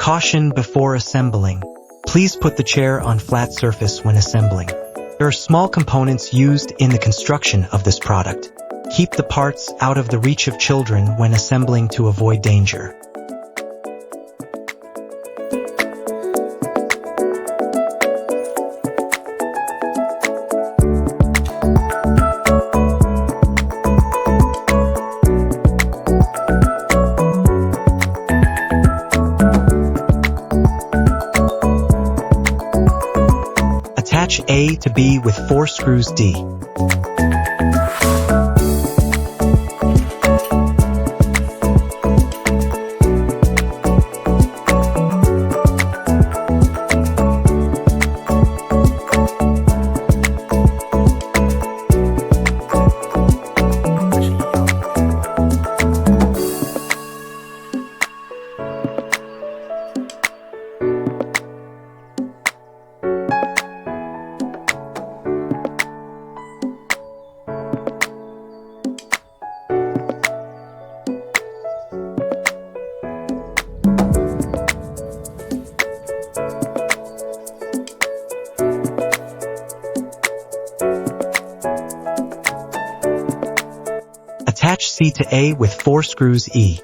Caution before assembling. Please put the chair on flat surface when assembling. There are small components used in the construction of this product. Keep the parts out of the reach of children when assembling to avoid danger. Attach A to B with 4 screws D. Attach C to A with 4 screws E.